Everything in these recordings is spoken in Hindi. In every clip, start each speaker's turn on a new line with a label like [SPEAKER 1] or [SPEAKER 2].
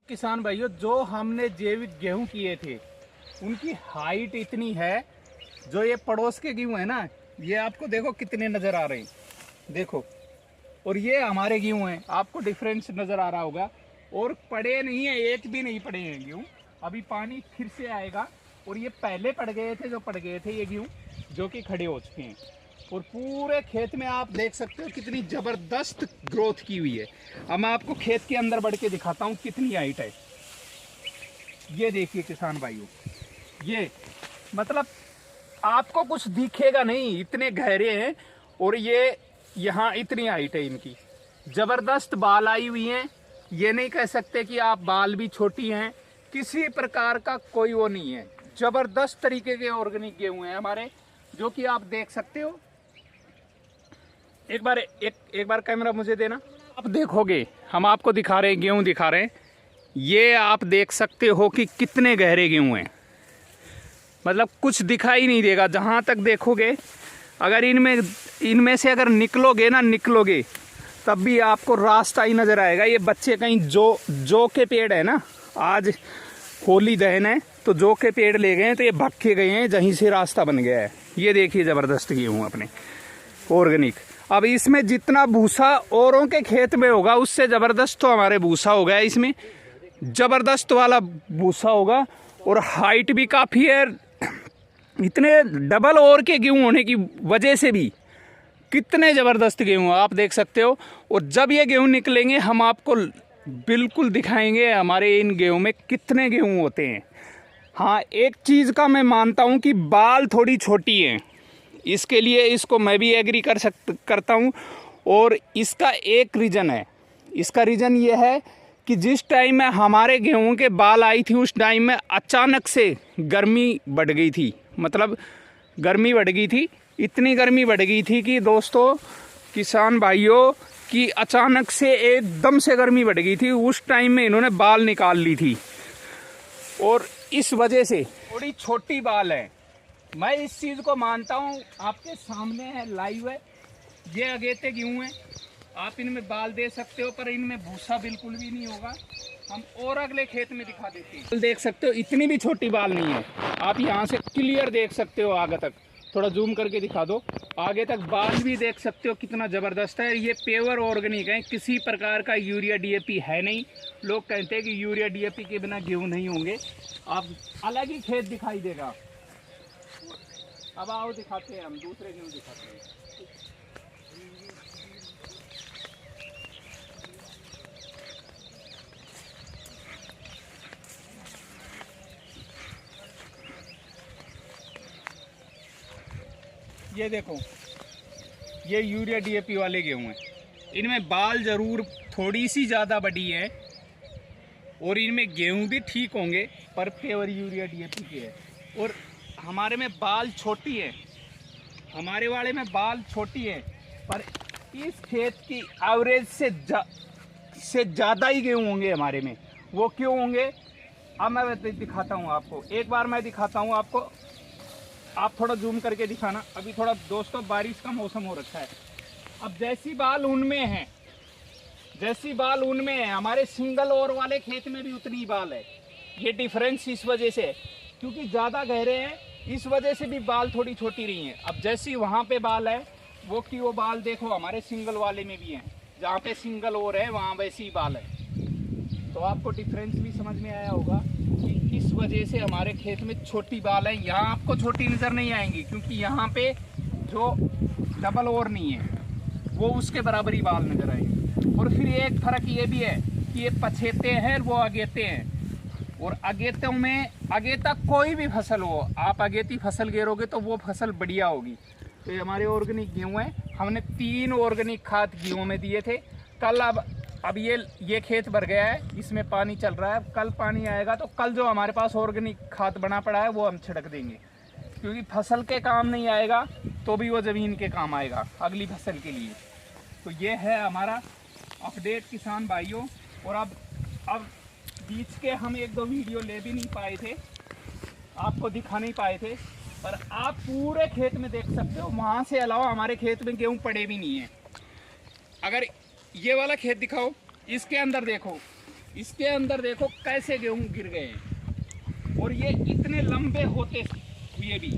[SPEAKER 1] किसान भाइयों, जो हमने जैविक गेहूं किए थे उनकी हाइट इतनी है। जो ये पड़ोस के गेहूं है ना, ये आपको देखो कितने नज़र आ रहे हैं, देखो। और ये हमारे गेहूं हैं, आपको डिफरेंस नज़र आ रहा होगा। और पड़े नहीं है, एक भी नहीं पड़े हैं गेहूं। अभी पानी फिर से आएगा और ये पहले पड़ गए थे, जो पड़ गए थे ये गेहूं, जो कि खड़े हो चुके हैं। और पूरे खेत में आप देख सकते हो कितनी ज़बरदस्त ग्रोथ की हुई है। अब मैं आपको खेत के अंदर बढ़ के दिखाता हूँ कितनी हाइट है। ये देखिए किसान भाइयों, ये मतलब आपको कुछ दिखेगा नहीं, इतने गहरे हैं। और ये यहाँ इतनी हाइट है इनकी, ज़बरदस्त बाल आई हुई हैं। ये नहीं कह सकते कि आप बाल भी छोटी हैं, किसी प्रकार का कोई वो नहीं है। ज़बरदस्त तरीके के ऑर्गेनिक गेहूं हैं हमारे, जो कि आप देख सकते हो। एक बार कैमरा मुझे देना। आप देखोगे, हम आपको दिखा रहे हैं, गेहूं दिखा रहे हैं। ये आप देख सकते हो कि कितने गहरे गेहूं हैं, मतलब कुछ दिखाई नहीं देगा जहां तक देखोगे। अगर इनमें से अगर निकलोगे तब भी आपको रास्ता ही नजर आएगा। ये बच्चे कहीं जो के पेड़ है ना, आज होली दहन है तो जो के पेड़ ले गए हैं, तो ये भग के गए हैं, जहीं से रास्ता बन गया है। ये देखिए ज़बरदस्त गेहूं अपने ऑर्गेनिक। अब इसमें जितना भूसा औरों के खेत में होगा उससे ज़बरदस्त तो हमारे भूसा होगा, इसमें ज़बरदस्त वाला भूसा होगा। और हाइट भी काफ़ी है, इतने डबल और के गेहूं होने की वजह से भी कितने ज़बरदस्त गेहूं आप देख सकते हो। और जब ये गेहूं निकलेंगे हम आपको बिल्कुल दिखाएंगे हमारे इन गेहूं में कितने गेहूं होते हैं। हाँ, एक चीज़ का मैं मानता हूं कि बाल थोड़ी छोटी हैं, इसके लिए इसको मैं भी एग्री करता हूं। और इसका एक रीज़न है, इसका रीज़न ये है कि जिस टाइम में हमारे गेहूं के बाल आई थी, उस टाइम में अचानक से गर्मी बढ़ गई थी। मतलब गर्मी बढ़ गई थी, इतनी गर्मी बढ़ गई थी कि दोस्तों किसान भाइयों की अचानक से एकदम से गर्मी बढ़ गई थी। उस टाइम में इन्होंने बाल निकाल ली थी और इस वजह से थोड़ी छोटी बाल है। मैं इस चीज़ को मानता हूँ, आपके सामने है, लाइव है। ये अगेते गेहूं हैं, आप इनमें बाल दे सकते हो, पर इनमें भूसा बिल्कुल भी नहीं होगा। हम और अगले खेत में दिखा देते हैं। देख सकते हो इतनी भी छोटी बाल नहीं है, आप यहाँ से क्लियर देख सकते हो आगे तक। थोड़ा जूम करके दिखा दो, आगे तक बाल भी देख सकते हो कितना ज़बरदस्त है। ये प्योर ऑर्गेनिक है, किसी प्रकार का यूरिया डीएपी है नहीं। लोग कहते हैं कि यूरिया डीएपी के बिना गेहूँ नहीं होंगे। आप अलग ही खेत दिखाई देगा। अब आओ दिखाते हैं, हम दूसरे गेहूँ दिखाते हैं। ये देखो, ये यूरिया डीएपी वाले गेहूं हैं। इनमें बाल ज़रूर थोड़ी सी ज़्यादा बड़ी है और इनमें गेहूं भी ठीक होंगे, पर प्योर यूरिया डीएपी के है। और हमारे में बाल छोटी है, हमारे वाले में बाल छोटी है, पर इस खेत की एवरेज से ज़्यादा ही गेहूं होंगे हमारे में। वो क्यों होंगे, अब मैं दिखाता हूँ आपको। एक बार मैं दिखाता हूँ आपको, आप थोड़ा जूम करके दिखाना। अभी थोड़ा दोस्तों बारिश का मौसम हो रखा है। अब जैसी बाल उनमें है, हमारे सिंगल ओवर वाले खेत में भी उतनी ही बाल है। ये डिफरेंस इस वजह से है क्योंकि ज़्यादा गहरे हैं, इस वजह से भी बाल थोड़ी छोटी रही हैं। अब जैसी वहाँ पे बाल है, वो बाल देखो हमारे सिंगल वाले में भी हैं। जहाँ पे सिंगल ओवर है वहाँ वैसी ही बाल है। तो आपको डिफरेंस भी समझ में आया होगा कि किस वजह से हमारे खेत में छोटी बाल है। यहाँ आपको छोटी नज़र नहीं आएंगी क्योंकि यहाँ पे जो डबल ओवर नहीं है वो उसके बराबर ही बाल नज़र आएंगे। और फिर एक फ़र्क ये भी है कि ये पछेते हैं, वो अगेते हैं। और अगेतों में, अगेता कोई भी फसल हो, आप अगेती फसल गेरोगे तो वो फसल बढ़िया होगी। तो ये हमारे ऑर्गेनिक गेहूँ हैं। हमने 3 ऑर्गेनिक खाद गेहूँ में दिए थे। कल अब ये खेत भर गया है, इसमें पानी चल रहा है। कल पानी आएगा तो कल जो हमारे पास ऑर्गेनिक खाद बना पड़ा है वो हम छिड़क देंगे, क्योंकि फसल के काम नहीं आएगा तो भी वो ज़मीन के काम आएगा अगली फसल के लिए। तो ये है हमारा अपडेट किसान भाइयों। और अब बीच के हम 1-2 वीडियो ले भी नहीं पाए थे, आपको दिखा नहीं पाए थे, पर आप पूरे खेत में देख सकते हो। वहाँ से अलावा हमारे खेत में गेहूँ पड़े भी नहीं है। अगर ये वाला खेत दिखाओ, इसके अंदर देखो, इसके अंदर देखो कैसे गेहूं गिर गए हैं, और ये इतने लंबे होते हुए भी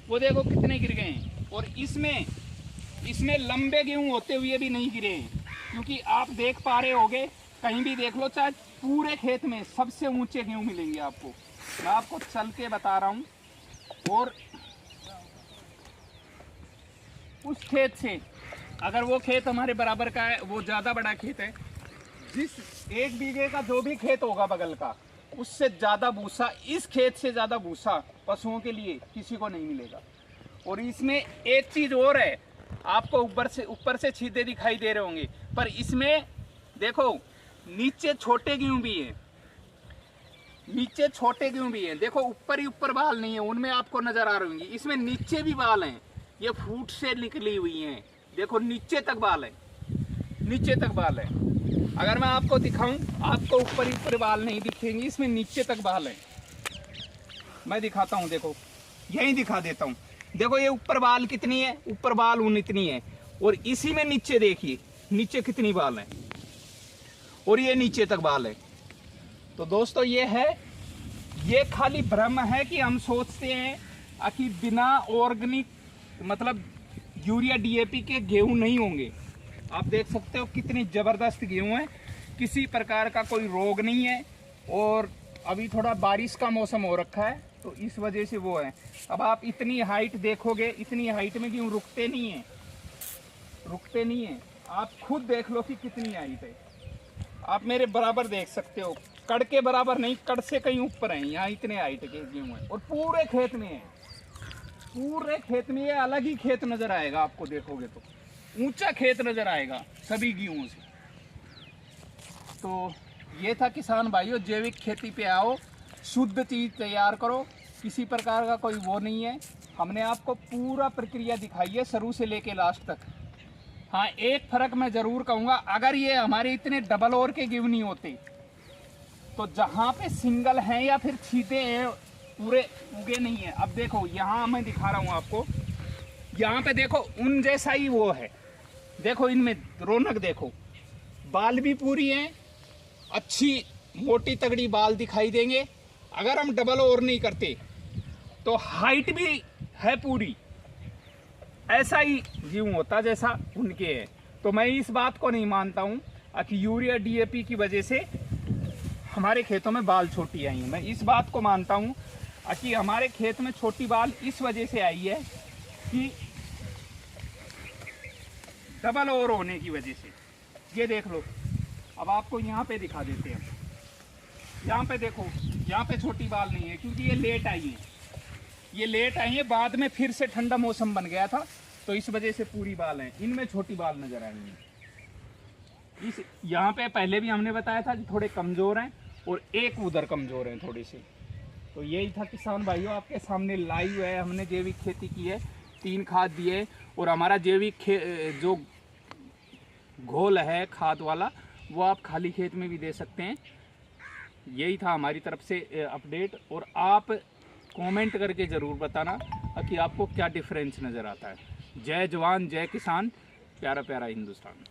[SPEAKER 1] वो देखो कितने गिर गए हैं। और इसमें लंबे गेहूं होते हुए भी नहीं गिरे हैं, क्योंकि आप देख पा रहे होगे, कहीं भी देख लो, चाहे पूरे खेत में सबसे ऊंचे गेहूं मिलेंगे आपको। मैं आपको चल के बता रहा हूं। और उस खेत से, अगर वो खेत हमारे बराबर का है, वो ज़्यादा बड़ा खेत है, जिस 1 बीघे का जो भी खेत होगा बगल का, उससे ज़्यादा भूसा, इस खेत से ज़्यादा भूसा पशुओं के लिए किसी को नहीं मिलेगा। और इसमें एक चीज़ और है, आपको ऊपर से छीदे दिखाई दे रहे होंगे, पर इसमें देखो नीचे छोटे गेहूं भी हैं, नीचे छोटे गेहूं भी हैं। देखो ऊपर ही ऊपर बाल नहीं है, उनमें आपको नजर आ रहे होंगे। इसमें नीचे भी बाल हैं, ये फूट से निकली हुई हैं। देखो नीचे तक बाल है, नीचे तक बाल है। अगर मैं आपको दिखाऊं, आपको ऊपर ही ऊपर बाल नहीं दिखेंगे, इसमें नीचे तक बाल है। मैं दिखाता हूं, देखो यही दिखा देता हूं। देखो ये ऊपर बाल कितनी है, ऊपर बाल ऊन इतनी है, और इसी में नीचे देखिए नीचे कितनी बाल है, और ये नीचे तक बाल है। तो दोस्तों ये खाली भ्रम है कि हम सोचते हैं कि बिना ऑर्गेनिक मतलब यूरिया डीएपी के गेहूं नहीं होंगे। आप देख सकते हो कितनी जबरदस्त गेहूं है, किसी प्रकार का कोई रोग नहीं है। और अभी थोड़ा बारिश का मौसम हो रखा है, तो इस वजह से वो है। अब आप इतनी हाइट देखोगे, इतनी हाइट में गेहूं रुकते नहीं है, रुकते नहीं है। आप खुद देख लो कि कितनी हाइट है। आप मेरे बराबर देख सकते हो, कड़ के बराबर नहीं, कड़ से कहीं ऊपर है। यहाँ इतने हाइट के गेहूं है, और पूरे खेत में है, पूरे खेत में। ये अलग ही खेत नजर आएगा आपको, देखोगे तो ऊंचा खेत नजर आएगा सभी गेहूं से। तो ये था किसान भाइयों, जैविक खेती पे आओ, शुद्ध चीज तैयार करो, किसी प्रकार का कोई वो नहीं है। हमने आपको पूरा प्रक्रिया दिखाई है शुरू से लेके लास्ट तक। हाँ, एक फर्क मैं जरूर कहूँगा, अगर ये हमारे इतने डबल ओवर के गेहूं नहीं होते, तो जहाँ पे सिंगल हैं या फिर छींटे हैं, पूरे उगे नहीं है। अब देखो यहाँ मैं दिखा रहा हूँ आपको, यहाँ पे देखो उन जैसा ही वो है। देखो इनमें रौनक देखो, बाल भी पूरी हैं, अच्छी मोटी तगड़ी बाल दिखाई देंगे। अगर हम डबल ओवर नहीं करते तो हाइट भी है पूरी, ऐसा ही गेहूं होता जैसा उनके है। तो मैं इस बात को नहीं मानता हूँ कि यूरिया डीएपी की वजह से हमारे खेतों में बाल छोटी आई हैं। मैं इस बात को मानता हूँ कि हमारे खेत में छोटी बाल इस वजह से आई है कि डबल ओवर होने की वजह से। ये देख लो, अब आपको यहाँ पे दिखा देते हैं। यहाँ पे देखो, यहाँ पे छोटी बाल नहीं है, क्योंकि ये लेट आई है, ये लेट आई है। बाद में फिर से ठंडा मौसम बन गया था, तो इस वजह से पूरी बाल हैं, इनमें छोटी बाल नजर आई हैं। इस यहाँ पे पहले भी हमने बताया था कि थोड़े कमज़ोर हैं, और एक उधर कमज़ोर हैं थोड़ी सी। तो यही था किसान भाइयों, आपके सामने लाइव है। हमने जैविक खेती की है, 3 खाद दिए, और हमारा जैविक जो घोल है खाद वाला, वो आप खाली खेत में भी दे सकते हैं। यही था हमारी तरफ से अपडेट। और आप कमेंट करके ज़रूर बताना कि आपको क्या डिफरेंस नज़र आता है। जय जवान जय किसान, प्यारा प्यारा हिंदुस्तान।